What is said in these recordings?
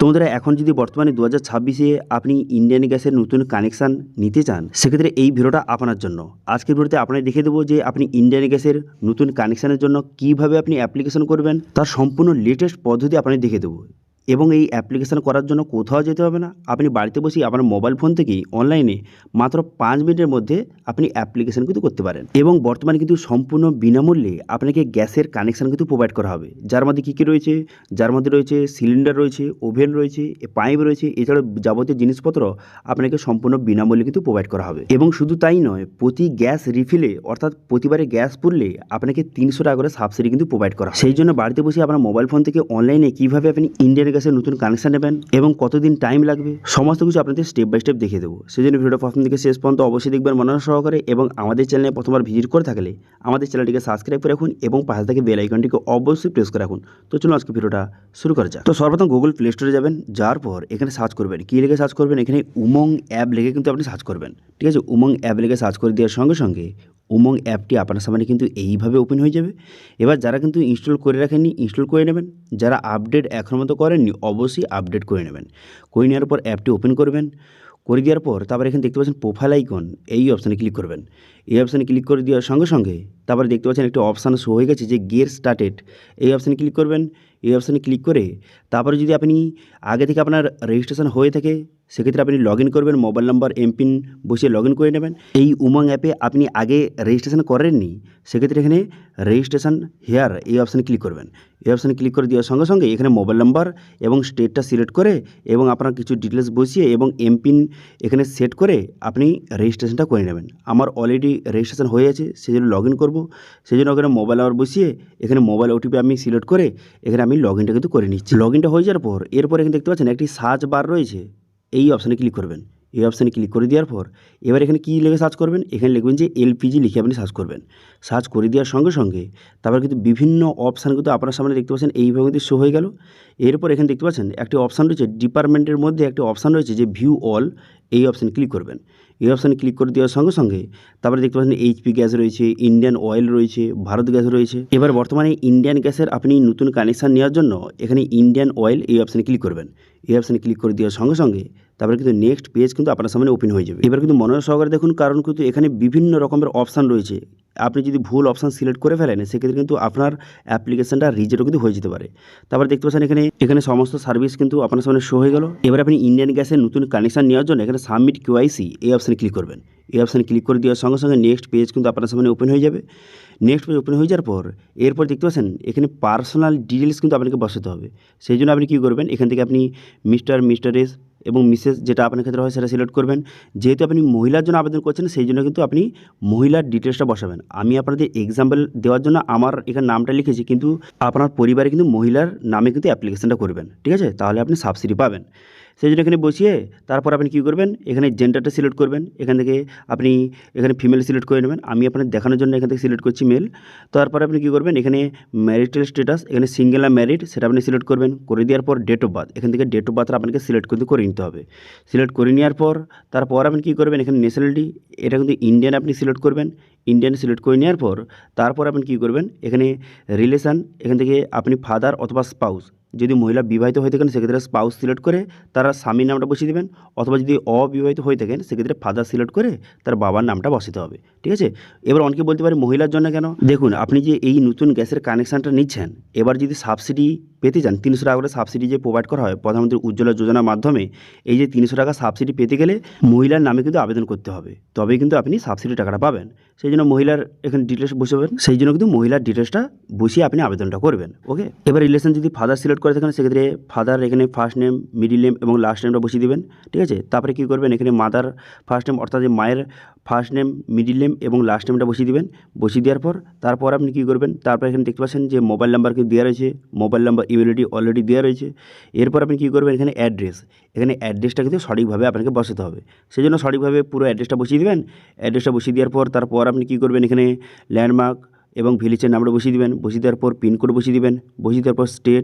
তো বন্ধুরা, এখন যদি বর্তমানে 2026-এ আপনি ইন্ডিয়ান গ্যাসের নতুন কানেকশান নিতে চান, সেক্ষেত্রে এই ভিডিওটা আপনার জন্য। আজকের ভিডিওতে আপনাকে দেখিয়ে দেবো যে আপনি ইন্ডিয়ান গ্যাসের নতুন কানেকশানের জন্য কীভাবে আপনি অ্যাপ্লিকেশন করবেন, তার সম্পূর্ণ লেটেস্ট পদ্ধতি আপনাকে দেখিয়ে দেবো। এবং এই অ্যাপ্লিকেশান করার জন্য কোথাও যেতে হবে না, আপনি বাড়িতে বসেই আপনার মোবাইল ফোন থেকেই অনলাইনে মাত্র 5 মিনিটের মধ্যে আপনি অ্যাপ্লিকেশান কিন্তু করতে পারেন। এবং বর্তমানে কিন্তু সম্পূর্ণ বিনামূল্যে আপনাকে গ্যাসের কানেকশান কিন্তু প্রোভাইড করা হবে, যার মধ্যে কী কী রয়েছে, যার মধ্যে রয়েছে সিলিন্ডার রয়েছে, ওভেন রয়েছে, পাইপ রয়েছে, এছাড়াও যাবতীয় জিনিসপত্র আপনাকে সম্পূর্ণ বিনামূল্যে কিন্তু প্রোভাইড করা হবে। এবং শুধু তাই নয়, প্রতি গ্যাস রিফিলে অর্থাৎ প্রতিবারে গ্যাস পুরলে আপনাকে 300 টাকা করে সাবসিডি কিন্তু প্রোভাইড করা হয়। সেই জন্য বাড়িতে বসে আপনার মোবাইল ফোন থেকে অনলাইনে কীভাবে আপনি ইন্ডিয়ান গ্যাসের নতুন কানেকশান নেবেন এবং কতদিন টাইম লাগবে সমস্ত কিছু আপনাদের স্টেপ বাই স্টেপ দেখিয়ে দেবো। সেই জন্য ভিডিওটা প্রথম থেকে শেষ পর্যন্ত অবশ্যই দেখবেন মনোযোগ সহকারে, এবং আমাদের চ্যানেলে প্রথমবার ভিজিট করে থাকলে আমাদের চ্যানেলটিকে সাবস্ক্রাইব করে রাখুন এবং পাশে থেকে বেল আইকনটিকে অবশ্যই প্রেস করে রাখুন। তো চলুন আজকে ভিডিওটা শুরু করা যাক। তো সর্বপ্রথম গুগল প্লে স্টোরে যাবেন, যাওয়ার পর এখানে সার্চ করবেন, কী লিখে সার্চ করবেন, এখানে উমং অ্যাপ লিখে কিন্তু আপনি সার্চ করবেন। ঠিক আছে, উমং অ্যাপ লিখে সার্চ করে দেওয়ার সঙ্গে সঙ্গে উমং অ্যাপটি আপনার সামনে কিন্তু এইভাবে ওপেন হয়ে যাবে। এবার যারা কিন্তু ইনস্টল করে রাখেননি ইনস্টল করে নেবেন, যারা আপডেট এখনও মতো করেননি অবশ্যই আপডেট করে নেবেন। করে নেওয়ার পর অ্যাপটি ওপেন করবেন, করে দেওয়ার পর তারপর এখানে দেখতে পাচ্ছেন প্রোফাইল আইকন, এই অপশানে ক্লিক করবেন। এই অপশানে ক্লিক করে দেওয়ার সঙ্গে সঙ্গে তারপরে দেখতে পাচ্ছেন একটি অপশান শো হয়ে গেছে যে গেট স্টার্টেড, এই অপশানে ক্লিক করবেন। এই অপশানে ক্লিক করে তারপরে যদি আপনি আগে থেকে আপনার রেজিস্ট্রেশন হয়ে থাকে সেক্ষেত্রে আপনি লগ ইন করবেন, মোবাইল নাম্বার এমপিন বসিয়ে লগ ইন করে নেবেন। এই উমং অ্যাপে আপনি আগে রেজিস্ট্রেশন করেননি সেক্ষেত্রে এখানে রেজিস্ট্রেশন হেয়ার এই অপশানে ক্লিক করবেন। এই অপশানে ক্লিক করে দেওয়ার সঙ্গে সঙ্গে এখানে মোবাইল নাম্বার এবং স্টেটটা সিলেক্ট করে এবং আপনার কিছু ডিটেলস বসিয়ে এবং এমপিন এখানে সেট করে আপনি রেজিস্ট্রেশনটা করে নেবেন। আমার অলরেডি রেজিস্ট্রেশন হয়ে আছে, সেই জন্য লগ ইন করবো। সেই জন্য ওখানে মোবাইল নাম্বার বসিয়ে এখানে মোবাইল ওটিপি আমি সিলেক্ট করে এখানে আমি লগ ইনটা কিন্তু করে নিচ্ছি। লগ ইনটা হয়ে যাওয়ার পর এরপর এখানে দেখতে পাচ্ছেন একটি সার্চ বার রয়েছে, এই অপশানে ক্লিক করবেন। এই অপশানে ক্লিক করে দেওয়ার পর এবার এখানে কী লিখে সার্চ করবেন, এখানে লিখবেন যে এলপিজি লিখে আপনি সার্চ করবেন। সার্চ করে দেওয়ার সঙ্গে সঙ্গে তারপর কিন্তু বিভিন্ন অপশান কিন্তু আপনার সামনে দেখতে পাচ্ছেন এইভাবে কিন্তু শো হয়ে গেল। এরপর এখানে দেখতে পাচ্ছেন একটি অপশান রয়েছে ডিপার্টমেন্টের মধ্যে, একটি অপশান রয়েছে যে ভিউ অল, এই অপশানে ক্লিক করবেন। এই অপশানে ক্লিক করে দেওয়ার সঙ্গে সঙ্গে তারপরে দেখতে পাচ্ছেন এইচপি গ্যাস রয়েছে, ইন্ডিয়ান অয়েল রয়েছে, ভারত গ্যাস রয়েছে। এবার বর্তমানে ইন্ডিয়ান গ্যাসের আপনি নতুন কানেকশান নেওয়ার জন্য এখানে ইন্ডিয়ান অয়েল এই অপশানে ক্লিক করবেন। এই অপশানে ক্লিক করে দেওয়ার সঙ্গে সঙ্গে তারপরে কিন্তু নেক্সট পেজ কিন্তু আপনার সামনে ওপেন হয়ে যাবে। এবার কিন্তু মনোযোগ সহকারে দেখুন, কারণ কিন্তু এখানে বিভিন্ন রকমের অপশান রয়েছে। আপনি যদি ভুল অপশান সিলেক্ট করে ফেলেন সেক্ষেত্রে কিন্তু আপনার অ্যাপ্লিকেশনটা রিজেক্টও কিন্তু হয়ে যেতে পারে। তারপর দেখতে পাচ্ছেন এখানে সমস্ত সার্ভিস কিন্তু আপনার সামনে শো হয়ে গেল। এবার আপনি ইন্ডিয়ান গ্যাসের নতুন কানেকশান নেওয়ার জন্য এখানে সাবমিট কিউআইসি এই অপশানে ক্লিক করবেন। এই অপশানে ক্লিক করে দেওয়ার সঙ্গে সঙ্গে নেক্সট পেজ কিন্তু আপনার সামনে ওপেন হয়ে যাবে। নেক্সট পেজ ওপেন হয়ে যাওয়ার পর এরপর দেখতে পাচ্ছেন এখানে পার্সোনাল ডিটেলস কিন্তু আপনাকে বসাতে হবে। সেই জন্য আপনি কী করবেন, এখান থেকে আপনি মিস্টারেস এবং মিসেস যেটা আপনার ক্ষেত্রে হয় সেটা সিলেক্ট করবেন। যেহেতু আপনি মহিলার জন্য আবেদন করছেন সেই জন্য কিন্তু আপনি মহিলার ডিটেলসটা বসাবেন। আমি আপনাদের এক্সাম্পল দেওয়ার জন্য আমার এখানে নামটা লিখেছি, কিন্তু আপনার পরিবারে কিন্তু মহিলার নামে কিন্তু অ্যাপ্লিকেশনটা করবেন। ঠিক আছে, তাহলে আপনি সাবসিডি পাবেন। সেই জন্য এখানে বসিয়ে তারপর আপনি কী করবেন, এখানে জেন্ডারটা সিলেক্ট করবেন। এখান থেকে আপনি এখানে ফিমেল সিলেক্ট করে নেবেন। আমি আপনাদের দেখানোর জন্য এখান থেকে সিলেক্ট করছি মেল। তারপরে আপনি কী করবেন, এখানে ম্যারিটাল স্ট্যাটাস, এখানে সিঙ্গেল না ম্যারিড সেটা আপনি সিলেক্ট করবেন। করে দেওয়ার পর ডেট অফ বার্থ, এখান থেকে ডেট অফ বার্থটা আপনাকে সিলেক্ট কিন্তু করে নিতে হবে। সিলেক্ট করে নেওয়ার পর তারপর আপনি কী করবেন, এখানে ন্যাশনালিটি এটা কিন্তু ইন্ডিয়ান আপনি সিলেক্ট করবেন। ইন্ডিয়ান সিলেক্ট করে নেওয়ার পর তারপর আপনি কী করবেন, এখানে রিলেশান এখান থেকে আপনি ফাদার অথবা স্পাউস, যদি মহিলা বিবাহিত হয়ে থাকেন সেক্ষেত্রে স্পাউস সিলেক্ট করে তারা স্বামীর নামটা বসিয়ে দেবেন, অথবা যদি অবিবাহিত হয়ে থাকেন সেক্ষেত্রে ফাদার সিলেক্ট করে তার বাবার নামটা বসাতে হবে। ঠিক আছে, এবার অনেকে বলতে পারে মহিলার জন্য কেন, দেখুন আপনি যে এই নতুন গ্যাসের কানেকশানটা নিচ্ছেন, এবার যদি সাবসিডি পেতে চান 300 টাকা করে সাবসিডি যে প্রোভাইড করা হয় প্রধানমন্ত্রী উজ্জ্বলা যোজনার মাধ্যমে, এই যে 300 টাকা সাবসিডি পেতে গেলে মহিলার নামে কিন্তু আবেদন করতে হবে, তবেই কিন্তু আপনি সাবসিডি টাকাটা পাবেন। সেই জন্য মহিলার এখানে ডিটেলস বসাবেন, সেই জন্য কিন্তু মহিলার ডিটেলসটা বসিয়ে আপনি আবেদনটা করবেন। ওকে, এবার রিলেশন যদি ফাদার সিলেক্ট করে থাকেন সেক্ষেত্রে ফাদার এখানে ফার্স্ট নেম, মিডিল নেম এবং লাস্ট নেমটা বসিয়ে দেবেন। ঠিক আছে, তারপরে কী করবেন, এখানে মাদার ফার্স্ট নেম অর্থাৎ মায়ের ফার্স্ট নেম, মিডিল নেম এবং লাস্ট নেমটা বসিয়ে দেবেন। বসিয়ে দেওয়ার পর তারপর আপনি কী করবেন, তারপর এখানে দেখতে পাচ্ছেন যে মোবাইল নাম্বার কিন্তু দেওয়া রয়েছে, মোবাইল নাম্বার ইমেলআইডি অলরেডি দেওয়া রয়েছে। এরপর আপনি কী করবেন, এখানে অ্যাড্রেস, এখানে অ্যাড্রেসটা কিন্তু সঠিকভাবে আপনাকে বসাতে হবে। সেই জন্য সঠিকভাবে পুরো অ্যাড্রেসটা বসিয়ে দেবেন। অ্যাড্রেসটা বসিয়ে দেওয়ার পর তারপর আপনি কী করবেন, এখানে ল্যান্ডমার্ক এবং ভিলেজের নামটা বসিয়ে দিবেন, বসিয়ে দেওয়ার পর পিনকোড বসিয়ে দিবেন, বসিয়ে দেওয়ার পর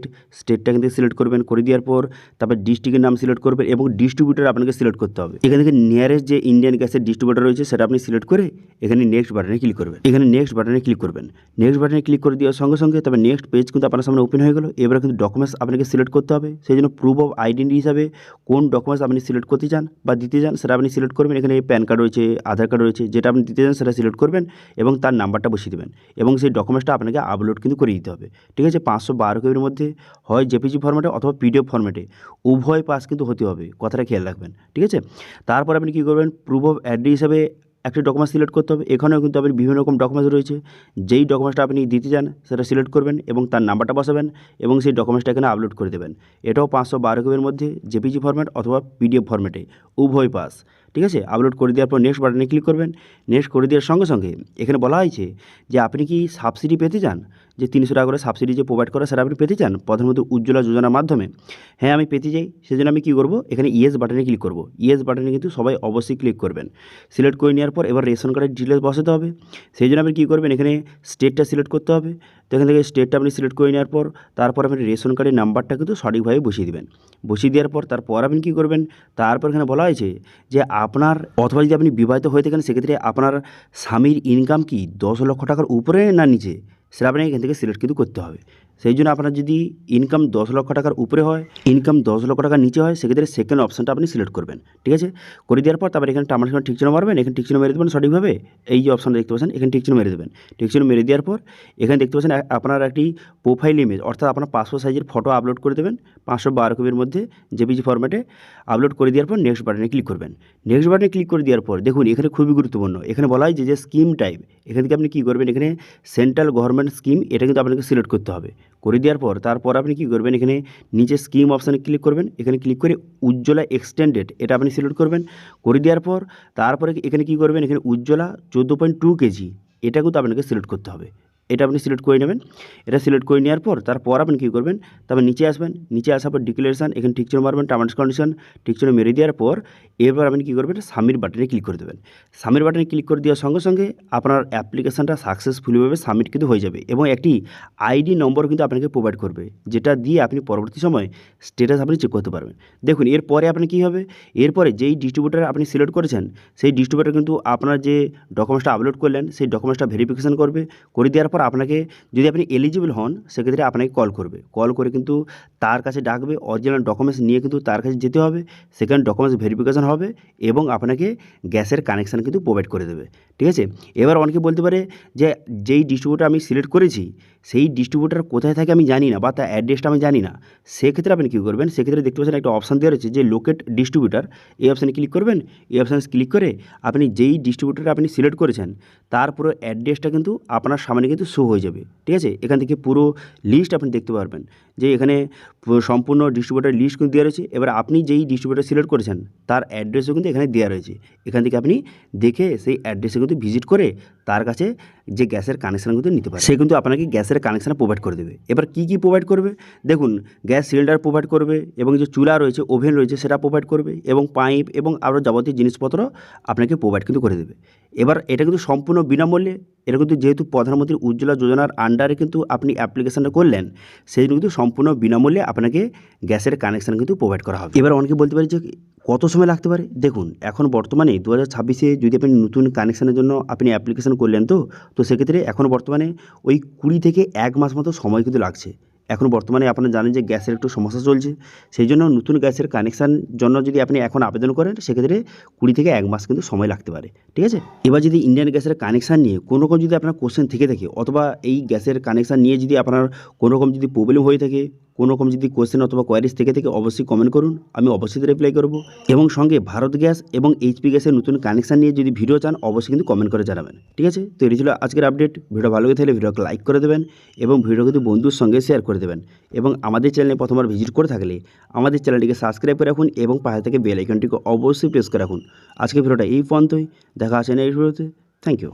স্টেটটা কিন্তু সিলেক্ট করবেন, করে দেওয়ার পর তারপর ডিস্ট্রিক্টের নাম সিলেক্ট করবেন এবং ডিস্ট্রিবিউটার আপনাকে সিলেক্ট করতে হবে। এখান থেকে নিয়ারেস্ট যে ইন্ডিয়ান গ্যাসের ডিস্ট্রিবিউটার রয়েছে সেটা আপনি সিলেক্ট করে এখানে নেক্সট বাটনে ক্লিক করবেন। এখানে নেক্সট বাটনে ক্লিক করবেন। নেক্সট বাটনে ক্লিক করে দেওয়ার সঙ্গে সঙ্গে তবে নেক্সট পেজ কিন্তু আপনার সামনে ওপেন হয়ে গেল। এবার কিন্তু ডকুমেন্টস আপনাকে সিলেক্ট করতে হবে। সেই জন্য প্রুফ অফ আইডেন্টি হিসাবে কোন ডকুমেন্টস আপনি সিলেক্ট করতে চান বা দিতে চান সেটা আপনি সিলেক্ট করবেন। এখানে প্যান কার্ড রয়েছে, আধার কার্ড রয়েছে, যেটা আপনি দিতে চান সেটা সিলেক্ট করবেন এবং তার নাম্বারটা বসিয়ে দেবেন এবং সেই ডকুমেন্টসটা আপনাকে আপলোড কিন্তু করে দিতে হবে। ঠিক আছে, 512 কেবির মধ্যে হয় জেপিজি ফরম্যাটে অথবা পিডিএফ ফরম্যাটে, উভয় পাস কিন্তু হতে হবে, কথাটা খেয়াল রাখবেন। ঠিক আছে, তারপর আপনি কী করবেন, প্রুফ অফ অ্যাড্রেস হিসাবে একটা ডকুমেন্ট সিলেক্ট করতে হবে। এখানেও কিন্তু আপনি বিভিন্ন রকম ডকুমেন্টস রয়েছে, যেই ডকুমেন্টসটা আপনি দিতে চান সেটা সিলেক্ট করবেন এবং তার নাম্বারটা বসাবেন এবং সেই ডকুমেন্টসটা এখানে আপলোড করে দেবেন। এটাও 512 কেবির মধ্যে জেপিজি ফরম্যাট অথবা পিডিএফ ফরম্যাটে, উভয় পাস। ঠিক আছে, আপলোড করে দেওয়ার পর নেক্সট বাটনে ক্লিক করবেন। নেক্সট করে দেওয়ার সঙ্গে সঙ্গে এখানে বলা হয়েছে যে আপনি কি সাবসিডি পেতে চান, যে 300 টাকা করে সাবসিডি যে প্রোভাইড করে সেটা আপনি পেতে চান প্রধানমন্ত্রী উজ্জ্বলা যোজনার মাধ্যমে। হ্যাঁ, আমি পেতে চাই। সেজন্য আমি কী করব, এখানে ইয়েস বাটনে ক্লিক করব। ইয়েস বাটনে কিন্তু সবাই অবশ্যই ক্লিক করবেন। সিলেক্ট করে নেওয়ার পর এবার রেশন কার্ডের ডিটেলস বসাতে হবে। সেই জন্য আপনি কী করবেন, এখানে স্টেটটা সিলেক্ট করতে হবে। তো এখান থেকে স্টেটটা আপনি সিলেক্ট করে নেওয়ার পর তারপর আপনি রেশন কার্ডের নাম্বারটা কিন্তু সঠিকভাবে বসিয়ে দেবেন। বসিয়ে দেওয়ার পর তারপর আপনি কী করবেন, তারপর এখানে বলা হয়েছে যে আপনার অথবা যদি আপনি বিবাহিত হয়ে থাকেন সেক্ষেত্রে আপনার স্বামীর ইনকাম কি 10 লক্ষ টাকার উপরে না নিচে সেটা আপনাকে এখান থেকে সিলেক্ট কিন্তু করতে হবে। সেই জন্য আপনার যদি ইনকাম 10 লক্ষ টাকার উপরে হয়, ইনকাম 10 লক্ষ টাকার নিচে হয়, সেক্ষেত্রে সেকেন্ড অপশানটা আপনি সিলেক্ট করবেন। ঠিক আছে, করে দেওয়ার পর তারপর এখানে আমার ঠিক চিহ্ন মারবেন, এখানে ঠিক চিহ্ন মেরে দেবেন সঠিকভাবে। এই যে অপশানটা দেখতে পাচ্ছেন এখানে ঠিক চিহ্ন মেরে দেবেন। ঠিক চিহ্ন মেরে দেওয়ার পর এখানে দেখতে পাচ্ছেন আপনার একটি প্রোফাইল ইমেজ অর্থাৎ আপনার পাসপোর্ট সাইজের ফটো আপলোড করে দেবেন 512 কেবির মধ্যে জেপিজি ফরম্যাটে। আপলোড করে দেওয়ার পর নেক্সট বাটনে ক্লিক করবেন। নেক্সট বাটনে ক্লিক করে দেওয়ার পর দেখুন এখানে খুবই গুরুত্বপূর্ণ, এখানে বলা হয় যে স্কিম টাইপ, এখান থেকে আপনি কী করবেন, এখানে সেন্ট্রাল গভর্নমেন্ট স্কিম এটা কিন্তু আপনাকে সিলেক্ট করতে হবে। করে দেওয়ার পর তারপর আপনি কী করবেন, এখানে নিচে স্কিম অপশানে ক্লিক করবেন। এখানে ক্লিক করে উজ্জ্বলা এক্সটেন্ডেড এটা আপনি সিলেক্ট করবেন। করে দেওয়ার পর তারপরে এখানে কী করবেন, এখানে উজ্জ্বলা 14.2 কেজি এটা কিন্তু আপনাকে সিলেক্ট করতে হবে। এটা আপনি সিলেক্ট করে নেবেন। এটা সিলেক্ট করে নেওয়ার পর তারপর আপনি কী করবেন, তারপর নিচে আসবেন। নিচে আসার পর ডিক্লারেশন এখানে ঠিক চিহ্ন মারবেন, টার্মস কন্ডিশন ঠিক চিহ্ন মেরে দেওয়ার পর এরপর আপনি কী করবেন, সাবমিট বাটনে ক্লিক করে দেবেন। সাবমিট বাটনে ক্লিক করে দেওয়ার সঙ্গে সঙ্গে আপনার অ্যাপ্লিকেশানটা সাকসেসফুলিভাবে সাবমিট কিন্তু হয়ে যাবে এবং একটি আইডি নম্বর কিন্তু আপনাকে প্রোভাইড করবে, যেটা দিয়ে আপনি পরবর্তী সময় স্ট্যাটাস আপনি চেক করতে পারবেন। দেখুন এরপরে আপনি কী হবে, এরপরে যেই ডিস্ট্রিবিউটার আপনি সিলেক্ট করেছেন সেই ডিস্ট্রিবিউটার কিন্তু আপনার যে ডকুমেন্টসটা আপলোড করলেন সেই ডকুমেন্টসটা ভেরিফিকেশন করবে। করে দেওয়ার পর আপনাকে যদি আপনি এলিজিবল হন সেক্ষেত্রে আপনাকে কল করবে। কল করে কিন্তু তার কাছে ডাকবে, অরিজিনাল ডকুমেন্টস নিয়ে কিন্তু তার কাছে যেতে হবে, সেখানে ডকুমেন্টস ভেরিফিকেশন হবে এবং আপনাকে গ্যাসের কানেকশান কিন্তু প্রোভাইড করে দেবে। ঠিক আছে, এবার অনেকে বলতে পারে যে যেই ডিস্ট্রিবিউটার আমি সিলেক্ট করেছি সেই ডিস্ট্রিবিউটার কোথায় থাকে আমি জানি না বা তার অ্যাড্রেসটা আমি জানি না, সেক্ষেত্রে আপনি কী করবেন, সেক্ষেত্রে দেখতে পাচ্ছেন একটা অপশান দেওয়া রয়েছে যে লোকেট ডিস্ট্রিবিউটার, এই অপশানে ক্লিক করবেন। এই অপশানে ক্লিক করে আপনি যেই ডিস্ট্রিবিউটার আপনি সিলেক্ট করেছেন তার পুরো অ্যাড্রেসটা কিন্তু আপনার সামনে কিন্তু শো হয়ে যাবে। ঠিক আছে, এখান থেকে পুরো লিস্ট আপনি দেখতে পারবেন যে এখানে সম্পূর্ণ ডিস্ট্রিবিউটার লিস্ট কিন্তু দেওয়া রয়েছে। এবার আপনি যেই ডিস্ট্রিবিউটার সিলেক্ট করেছেন তার অ্যাড্রেসও কিন্তু এখানে দেওয়া রয়েছে। এখান থেকে আপনি দেখে সেই অ্যাড্রেসে কিন্তু ভিজিট করে তার কাছে যে গ্যাসের কানেকশান কিন্তু নিতে পারে, সে কিন্তু আপনাকে গ্যাসের কানেকশান প্রোভাইড করে দেবে। এবার কী কী প্রোভাইড করবে দেখুন, গ্যাস সিলিন্ডার প্রোভাইড করবে এবং যে চুলা রয়েছে, ওভেন রয়েছে সেটা প্রোভাইড করবে এবং পাইপ এবং আরও যাবতীয় জিনিসপত্র আপনাকে প্রোভাইড কিন্তু করে দেবে। এবার এটা কিন্তু সম্পূর্ণ বিনামূল্যে। এটা কিন্তু যেহেতু প্রধানমন্ত্রী উজ্জ্বলা যোজনার আন্ডারে কিন্তু আপনি অ্যাপ্লিকেশানটা করলেন, সেই জন্য কিন্তু সম্পূর্ণ বিনামূল্যে আপনাকে গ্যাসের কানেকশান কিন্তু প্রোভাইড করা হবে। এবার অনেকে বলতে পারে যে কত সময় লাগতে পারে, দেখুন এখন বর্তমানে 2026-এ যদি আপনি নতুন কানেকশানের জন্য আপনি অ্যাপ্লিকেশান করলেন তো সেক্ষেত্রে এখন বর্তমানে ওই 20 থেকে 1 মাস মতো সময় কিন্তু লাগছে। এখন বর্তমানে আপনারা জানেন যে গ্যাসের একটু সমস্যা চলছে, সেই জন্য নতুন গ্যাসের কানেকশান জন্য যদি আপনি এখন আবেদন করেন সেক্ষেত্রে 20 থেকে 1 মাস কিন্তু সময় লাগতে পারে। ঠিক আছে, এবার যদি ইন্ডিয়ান গ্যাসের কানেকশান নিয়ে কোনো রকম যদি আপনার কোশ্চেন থেকে থাকে অথবা এই গ্যাসের কানেকশান নিয়ে যদি আপনার কোনো রকম যদি প্রবলেম হয়ে থাকে, কোনো রকম যদি কোশ্চেন অথবা কোয়ারিজ থেকে অবশ্যই কমেন্ট করুন, আমি অবশ্যই রিপ্লাই করব। এবং সঙ্গে ভারত গ্যাস এবং এইচপি গ্যাসের নতুন কানেকশান নিয়ে যদি ভিডিও চান অবশ্যই কিন্তু কমেন্ট করে জানাবেন। ঠিক আছে, তো এটি ছিল আজকের আপডেট। ভিডিও ভালো লাগে থাকলে ভিডিওকে লাইক করে দেবেন এবং ভিডিও কিন্তু বন্ধুর সঙ্গে শেয়ার করে দেবেন এবং আমাদের চ্যানেলে প্রথমবার ভিজিট করে থাকলে আমাদের চ্যানেলটিকে সাবস্ক্রাইব করে রাখুন এবং পাশে থেকে বেল আইকনটিকে অবশ্যই প্রেস করে রাখুন। আজকের ভিডিওটা এই পর্যন্তই, দেখা আছে নেক্সট ভিডিওতে। Thank you.